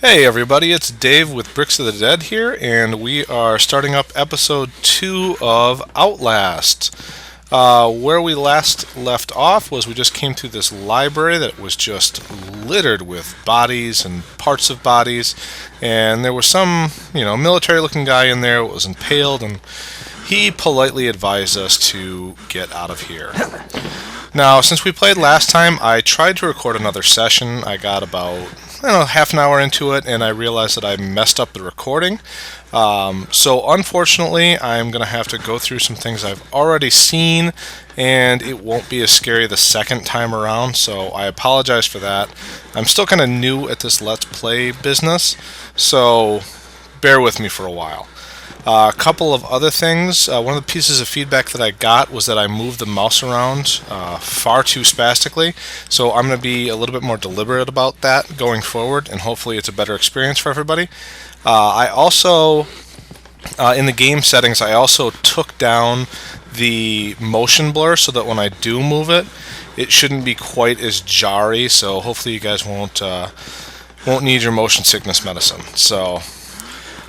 Hey everybody, it's Dave with Bricks of the Dead here, and we are starting up episode 2 of Outlast. Where we last left off was we just came through this library that was just littered with bodies and parts of bodies, and there was some, military looking guy in there who was impaled, and he politely advised us to get out of here. Now, since we played last time, I tried to record another session. I got about half an hour into it, and I realized that I messed up the recording. So unfortunately, I'm going to have to go through some things I've already seen, and it won't be as scary the second time around, so I apologize for that. I'm still kind of new at this Let's Play business, so bear with me for a while. A couple of other things. One of the pieces of feedback that I got was that I moved the mouse around far too spastically, so I'm going to be a little bit more deliberate about that going forward, and hopefully it's a better experience for everybody. I also, in the game settings, I also took down the motion blur so that when I do move it, it shouldn't be quite as jarry, so hopefully you guys won't need your motion sickness medicine. So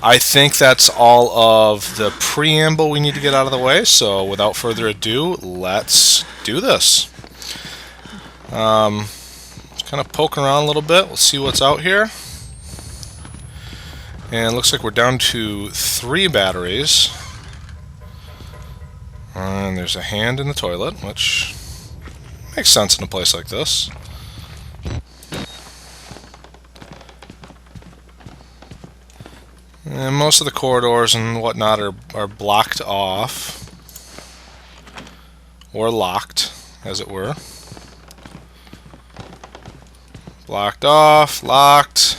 I think that's all of the preamble we need to get out of the way, so without further ado, let's do this. Just kind of poking around a little bit, we'll see what's out here. And it looks like we're down to 3 batteries. And there's a hand in the toilet, which makes sense in a place like this. And most of the corridors and whatnot are blocked off, or locked, as it were. Blocked off, locked,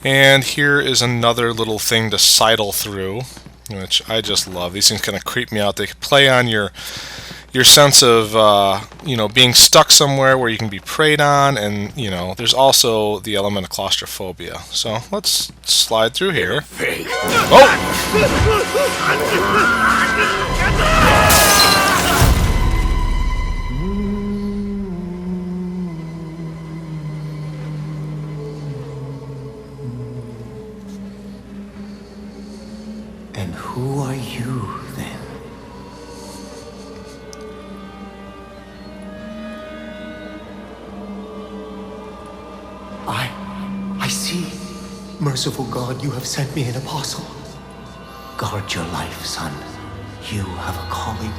and here is another little thing to sidle through, which I just love. These things kind of creep me out. They play on your sense of, being stuck somewhere where you can be preyed on, and, there's also the element of claustrophobia. So let's slide through here. Oh! And who are you, then? I see. Merciful God, you have sent me an apostle. Guard your life, son. You have a calling.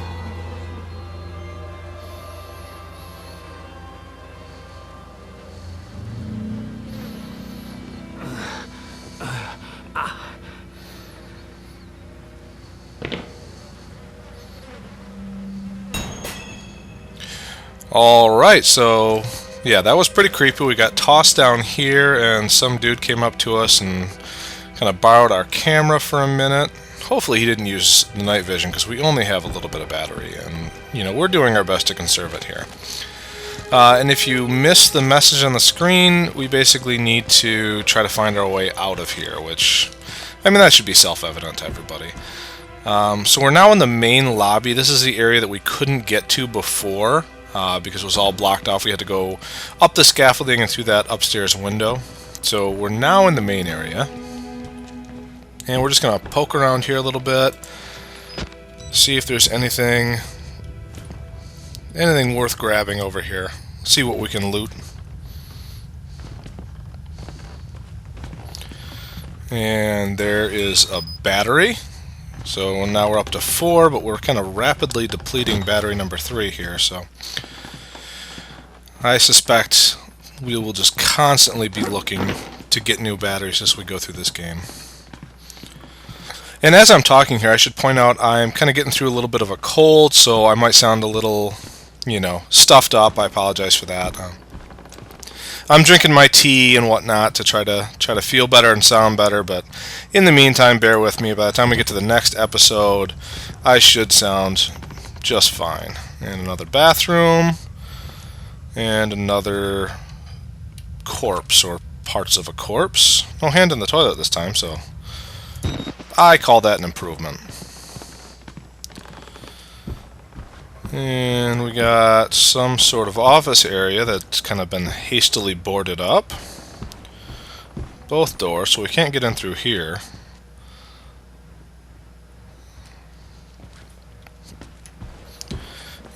Alright, so yeah, that was pretty creepy. We got tossed down here, and some dude came up to us and kind of borrowed our camera for a minute. Hopefully he didn't use the night vision, because we only have a little bit of battery, and we're doing our best to conserve it here. And if you miss the message on the screen, we basically need to try to find our way out of here, which, that should be self-evident to everybody. So we're now in the main lobby. This is the area that we couldn't get to before, because it was all blocked off. We had to go up the scaffolding and through that upstairs window. So we're now in the main area, and we're just going to poke around here a little bit, see if there's anything worth grabbing over here, see what we can loot. And there is a battery. So now we're up to 4, but we're kind of rapidly depleting battery number 3 here, so I suspect we will just constantly be looking to get new batteries as we go through this game. And as I'm talking here, I should point out I'm kind of getting through a little bit of a cold, so I might sound a little, stuffed up. I apologize for that. I'm drinking my tea and whatnot to try to feel better and sound better, but in the meantime, bear with me. By the time we get to the next episode, I should sound just fine. And another bathroom, and another corpse, or parts of a corpse. No hand in the toilet this time, so I call that an improvement. And we got some sort of office area that's kind of been hastily boarded up. both doors, so we can't get in through here.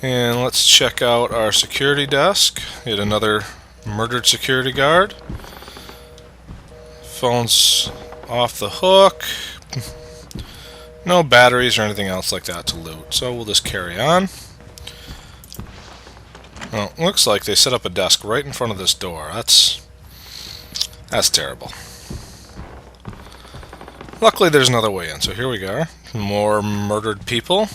And let's check out our security desk. Get another murdered security guard. Phone's off the hook. No batteries or anything else like that to loot, so we'll just carry on. Well, looks like they set up a desk right in front of this door. That's terrible. Luckily there's another way in, so here we go. More murdered people.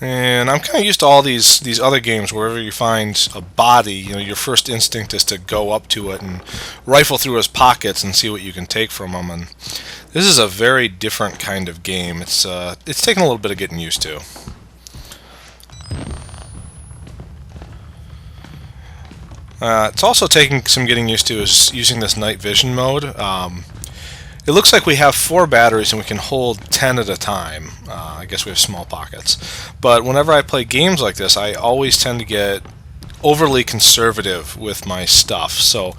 And I'm kind of used to all these other games. Wherever you find a body, your first instinct is to go up to it and rifle through his pockets and see what you can take from him. And this is a very different kind of game. It's taken a little bit of getting used to. It's also taking some getting used to is using this night vision mode. It looks like we have 4 batteries and we can hold 10 at a time. I guess we have small pockets. But whenever I play games like this, I always tend to get overly conservative with my stuff. So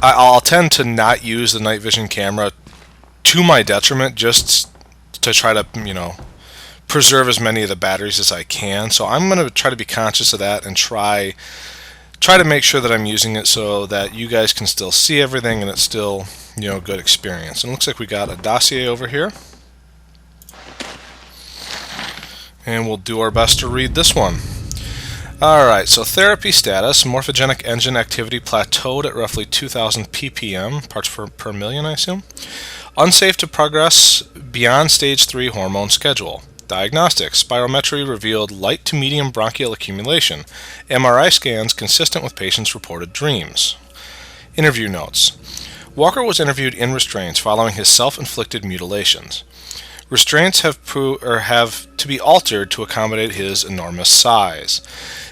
I'll tend to not use the night vision camera to my detriment, just to try to, preserve as many of the batteries as I can. So I'm going to try to be conscious of that and try to make sure that I'm using it so that you guys can still see everything and it's still, good experience. And it looks like we got a dossier over here. And we'll do our best to read this one. Alright, so therapy status. Morphogenic engine activity plateaued at roughly 2,000 ppm, parts per million, I assume. Unsafe to progress beyond stage 3 hormone schedule. Diagnostics. Spirometry revealed light to medium bronchial accumulation. MRI scans consistent with patient's reported dreams. Interview notes. Walker was interviewed in restraints following his self-inflicted mutilations. Restraints have to be altered to accommodate his enormous size.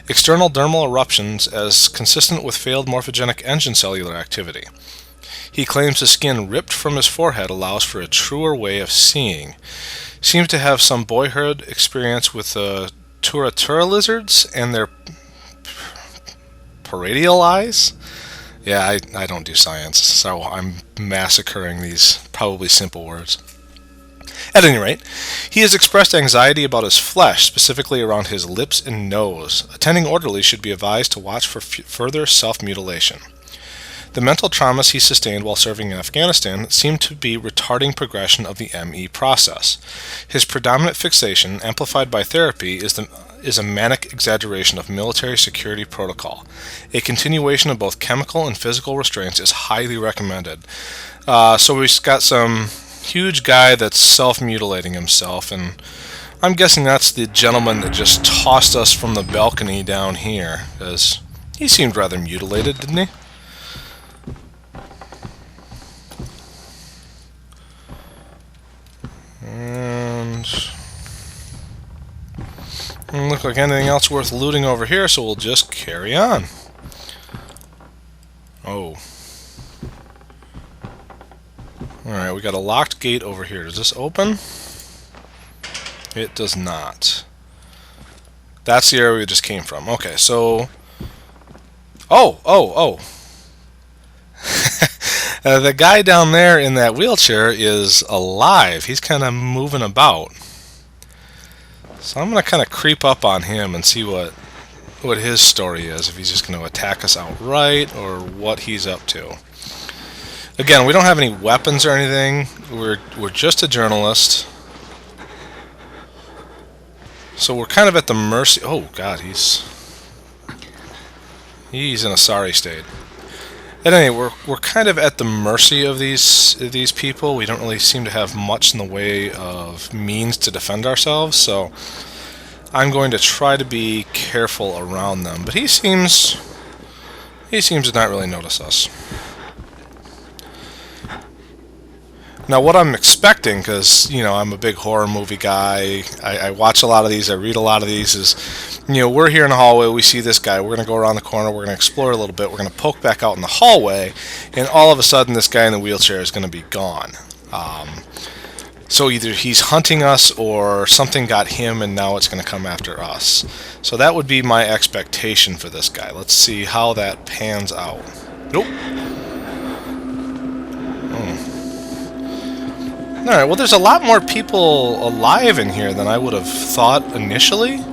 External dermal eruptions as consistent with failed morphogenic engine cellular activity. He claims the skin ripped from his forehead allows for a truer way of seeing. Seems to have some boyhood experience with Turatura lizards and their paradial eyes. Yeah, I don't do science, so I'm massacring these probably simple words. At any rate, he has expressed anxiety about his flesh, specifically around his lips and nose. Attending orderlies should be advised to watch for further self-mutilation. The mental traumas he sustained while serving in Afghanistan seem to be retarding progression of the ME process. His predominant fixation, amplified by therapy, is a manic exaggeration of military security protocol. A continuation of both chemical and physical restraints is highly recommended. So we've got some huge guy that's self-mutilating himself, and I'm guessing that's the gentleman that just tossed us from the balcony down here, because he seemed rather mutilated, didn't he? And doesn't look like anything else worth looting over here, so we'll just carry on. Oh. Alright, we got a locked gate over here. Does this open? It does not. That's the area we just came from. Okay, so... Oh! The guy down there in that wheelchair is alive. He's kind of moving about. So I'm going to kind of creep up on him and see what his story is. If he's just going to attack us outright or what he's up to. Again, we don't have any weapons or anything. We're just a journalist. So we're kind of at the mercy... Oh, God, he's in a sorry state. At any rate, we're kind of at the mercy of these people. We don't really seem to have much in the way of means to defend ourselves, so I'm going to try to be careful around them. But he seems to not really notice us. Now, what I'm expecting, because, I'm a big horror movie guy, I watch a lot of these, I read a lot of these, is, we're here in the hallway, we see this guy, we're going to go around the corner, we're going to explore a little bit, we're going to poke back out in the hallway, and all of a sudden this guy in the wheelchair is going to be gone. So either he's hunting us or something got him and now it's going to come after us. So that would be my expectation for this guy. Let's see how that pans out. Nope. Alright, well there's a lot more people alive in here than I would have thought initially.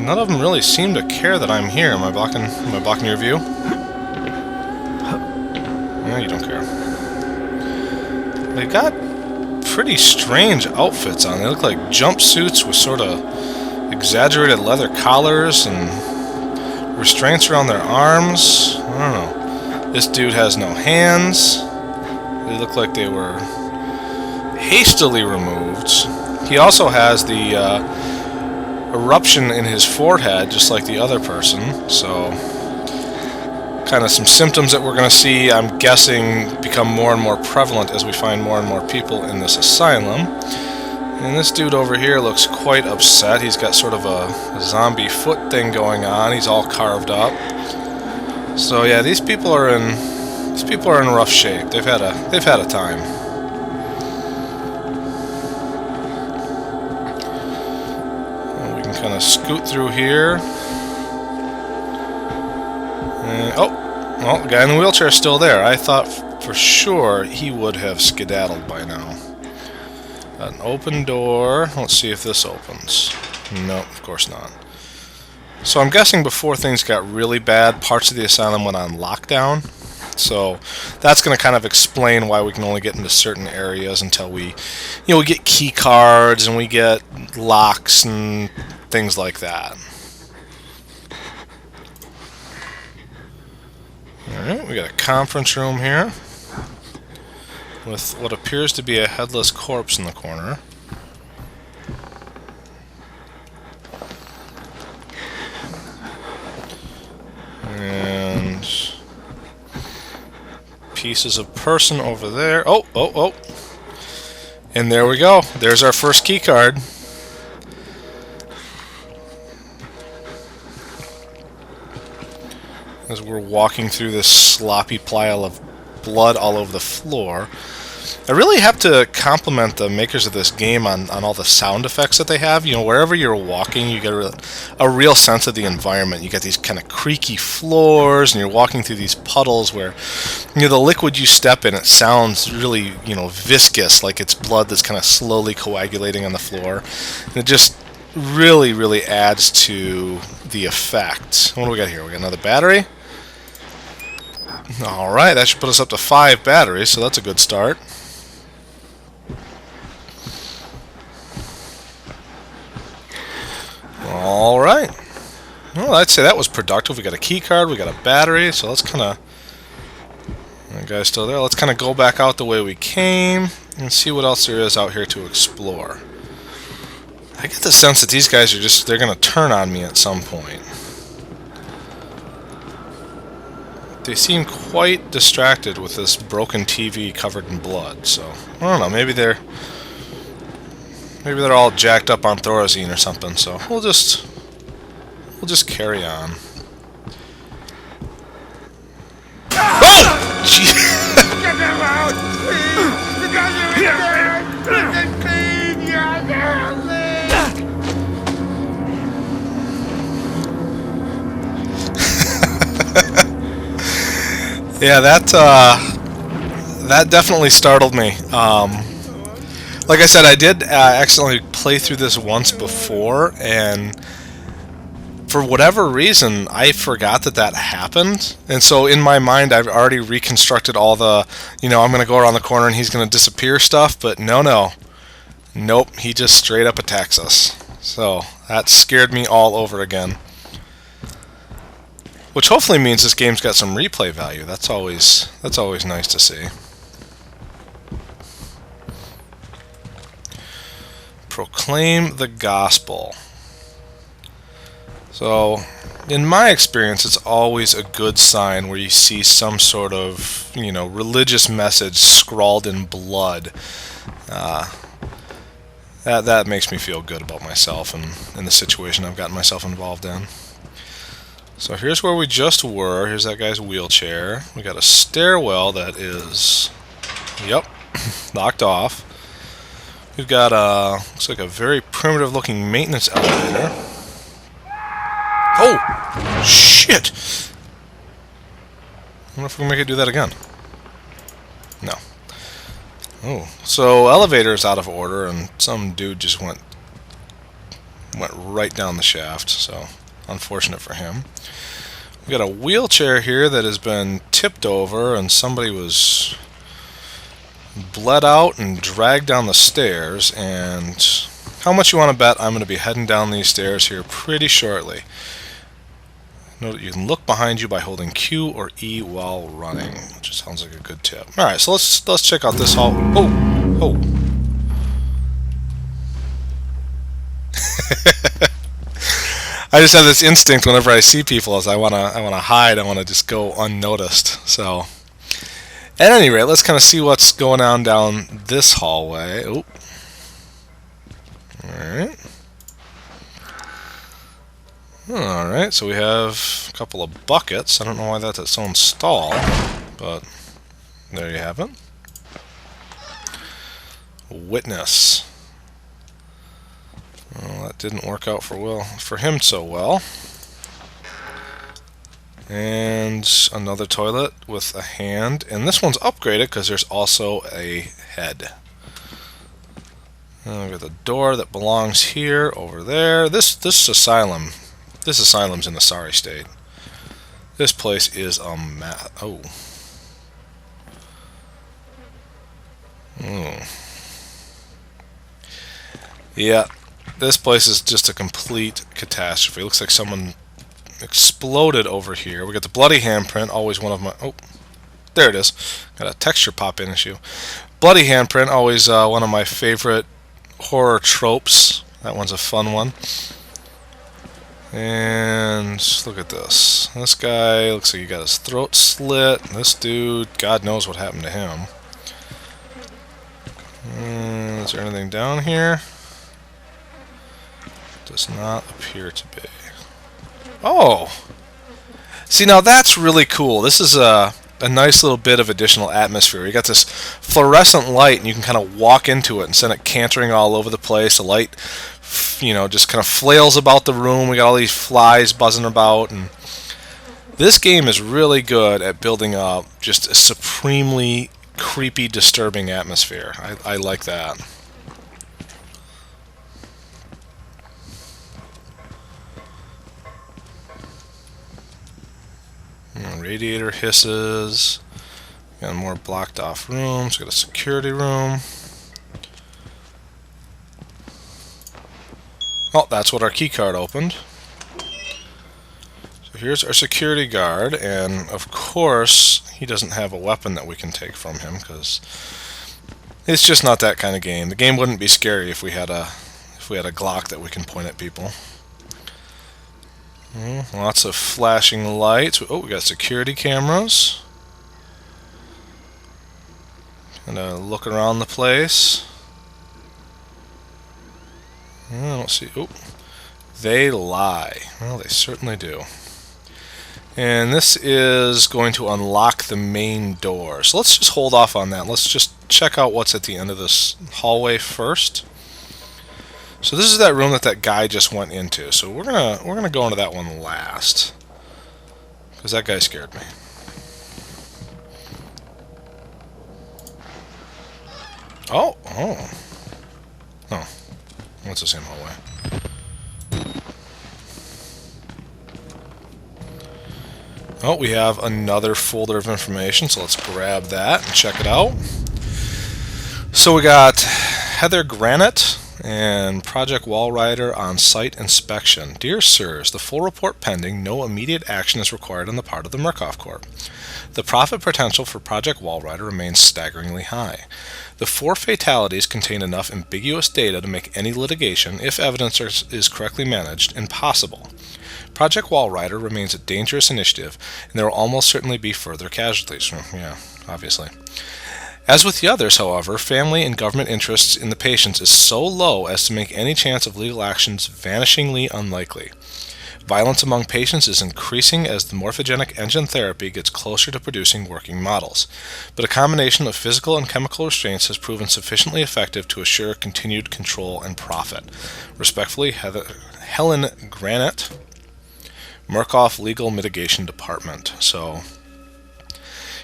None of them really seem to care that I'm here. Am I blocking your view? No, you don't care. They got pretty strange outfits on. They look like jumpsuits with sort of exaggerated leather collars and restraints around their arms. I don't know. This dude has no hands. They look like they were hastily removed. He also has the eruption in his forehead, just like the other person. So, kind of some symptoms that we're going to see, I'm guessing, become more and more prevalent as we find more and more people in this asylum. And this dude over here looks quite upset. He's got sort of a zombie foot thing going on. He's all carved up. So yeah, these people are in rough shape. They've had a time. Well, we can kind of scoot through here. And, well, the guy in the wheelchair is still there. I thought for sure he would have skedaddled by now. Got an open door. Let's see if this opens. No, of course not. So I'm guessing before things got really bad, parts of the asylum went on lockdown. So that's going to kind of explain why we can only get into certain areas until we get key cards and we get locks and things like that. Alright, we got a conference room here with what appears to be a headless corpse in the corner. And pieces of person over there. Oh. And there we go. There's our first key card. As we're walking through this sloppy pile of blood all over the floor. I really have to compliment the makers of this game on all the sound effects that they have. You know, wherever you're walking, you get a real sense of the environment. You get these kind of creaky floors, and you're walking through these puddles where, the liquid you step in, it sounds really, viscous, like it's blood that's kind of slowly coagulating on the floor. And it just really, really adds to the effect. What do we got here? We got another battery. Alright, that should put us up to 5 batteries, so that's a good start. Alright. Well, I'd say that was productive. We got a key card, we got a battery, so let's kind of... That guy's still there. Let's kind of go back out the way we came and see what else there is out here to explore. I get the sense that these guys are they're going to turn on me at some point. They seem quite distracted with this broken TV covered in blood, so I don't know, maybe they're all jacked up on Thorazine or something, so we'll just carry on. Oh! Gee. Get him out! Please! The guys are Yeah, that definitely startled me. Like I said, I did accidentally play through this once before, and for whatever reason, I forgot that happened. And so in my mind, I've already reconstructed all the, I'm going to go around the corner and he's going to disappear stuff, but no. Nope, he just straight up attacks us. So that scared me all over again. Which hopefully means this game's got some replay value. That's always nice to see. Proclaim the gospel. So, in my experience, it's always a good sign where you see some sort of, religious message scrawled in blood. That makes me feel good about myself and the situation I've gotten myself involved in. So here's where we just were. Here's that guy's wheelchair. We got a stairwell that is, locked off. We've got looks like a very primitive looking maintenance elevator. Oh! Shit! I wonder if we can make it do that again. No. Oh, so elevator's out of order, and some dude just went right down the shaft, so unfortunate for him. We got a wheelchair here that has been tipped over, and somebody was bled out and dragged down the stairs, and how much you want to bet I'm going to be heading down these stairs here pretty shortly. Note that you can look behind you by holding Q or E while running, which sounds like a good tip. Alright, so let's check out this hall. Oh! I just have this instinct whenever I see people as I wanna hide, I wanna just go unnoticed. So at any rate, let's kinda see what's going on down this hallway. Oh. Alright, so we have a couple of buckets. I don't know why that's its own stall, but there you have it. Witness. Well, that didn't work out for him so well. And another toilet with a hand, and this one's upgraded because there's also a head. And we've got the door that belongs here over there. This asylum's in a sorry state. This place is a oh. Yeah, this place is just a complete catastrophe. It looks like someone exploded over here. We got the bloody handprint, always one of my... Oh, there it is. Got a texture pop-in issue. Bloody handprint, always one of my favorite horror tropes. That one's a fun one. And look at this. This guy looks like he got his throat slit. This dude, God knows what happened to him. Is there anything down here? Does not appear to be. Oh! See, now that's really cool. This is a nice little bit of additional atmosphere. You got this fluorescent light, and you can kind of walk into it and send it cantering all over the place. The light, you know, just kind of flails about the room. We got all these flies buzzing about, and this game is really good at building up just a supremely creepy, disturbing atmosphere. I like that. Radiator hisses. Got more blocked off rooms. Got a security room. Oh, that's what our key card opened. So here's our security guard, and of course he doesn't have a weapon that we can take from him because it's just not that kind of game. The game wouldn't be scary if we had a Glock that we can point at people. Lots of flashing lights. Oh, we got security cameras. Gonna look around the place. I don't see. Oh, they lie. Well, they certainly do. And this is going to unlock the main door. So let's just hold off on that. Let's just check out what's at the end of this hallway first. So this is that room that guy just went into. So we're gonna go into that one last, because that guy scared me. Oh. What's the same hallway? Oh, we have another folder of information, so let's grab that and check it out. So we got Heather Granite and Project Walrider on site inspection. Dear Sirs, the full report pending. No immediate action is required on the part of the Murkoff Corp. The profit potential for Project Walrider remains staggeringly high. The 4 fatalities contain enough ambiguous data to make any litigation, if evidence is correctly managed, impossible. Project Walrider remains a dangerous initiative, and there will almost certainly be further casualties. Yeah, obviously. As with the others, however, family and government interests in the patients is so low as to make any chance of legal actions vanishingly unlikely. Violence among patients is increasing as the morphogenic engine therapy gets closer to producing working models, but a combination of physical and chemical restraints has proven sufficiently effective to assure continued control and profit. Respectfully, Helen Granite, Murkoff Legal Mitigation Department. So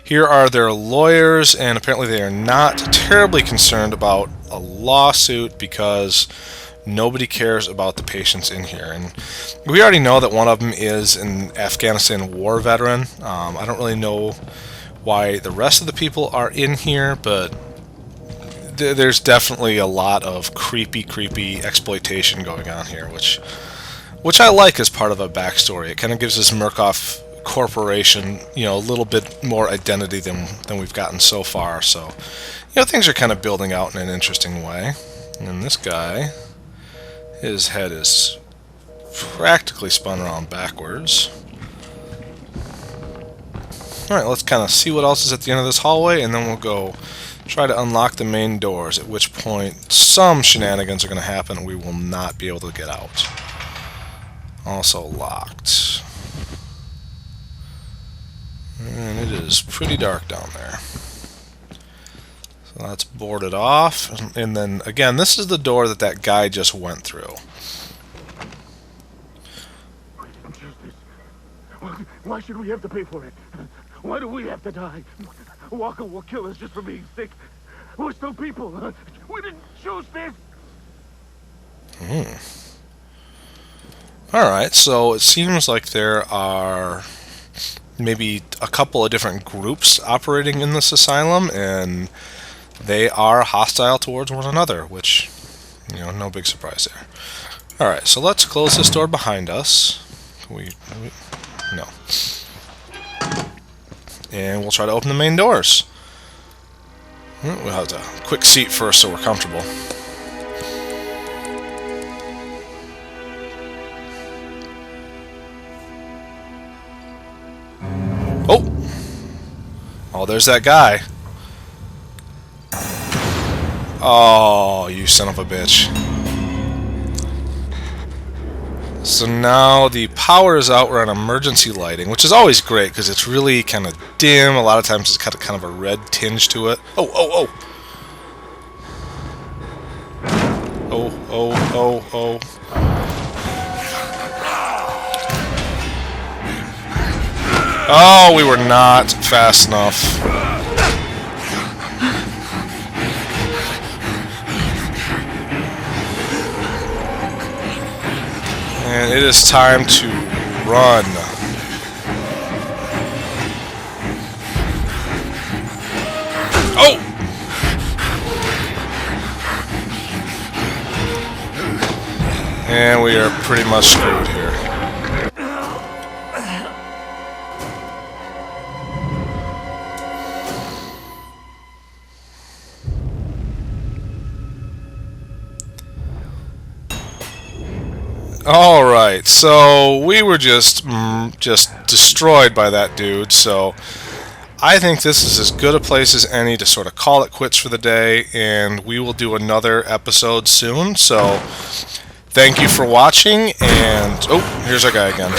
here are their lawyers, and apparently they are not terribly concerned about a lawsuit because nobody cares about the patients in here. And we already know that one of them is an Afghanistan war veteran. I don't really know why the rest of the people are in here, but there's definitely a lot of creepy exploitation going on here, which I like as part of a backstory. It kind of gives this Murkoff corporation, a little bit more identity than we've gotten so far. So, things are kind of building out in an interesting way. And this guy, his head is practically spun around backwards. Alright, let's kind of see what else is at the end of this hallway, and then we'll go try to unlock the main doors, at which point some shenanigans are going to happen and we will not be able to get out. Also locked. And it is pretty dark down there. So that's boarded off. And then, again, this is the door that guy just went through. Why should we have to pay for it? Why do we have to die? Walker will kill us just for being sick. We're still people. We didn't choose this. Alright, so it seems like there are maybe a couple of different groups operating in this asylum, and they are hostile towards one another, which, no big surprise there. Alright, so let's close this door behind us. No. And we'll try to open the main doors. We'll have a quick seat first so we're comfortable. Oh, there's that guy. Oh, you son of a bitch. So now the power is out. We're on emergency lighting, which is always great because it's really kind of dim. A lot of times it's got kind of a red tinge to it. Oh. Oh, we were not fast enough. And it is time to run. Oh! And we are pretty much screwed here. Alright, so we were just destroyed by that dude, so I think this is as good a place as any to sort of call it quits for the day, and we will do another episode soon, so thank you for watching, and oh, here's our guy again.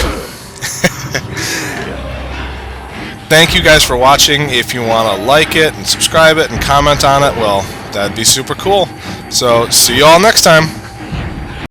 Thank you guys for watching. If you want to like it and subscribe it and comment on it, well, that'd be super cool. So, see you all next time.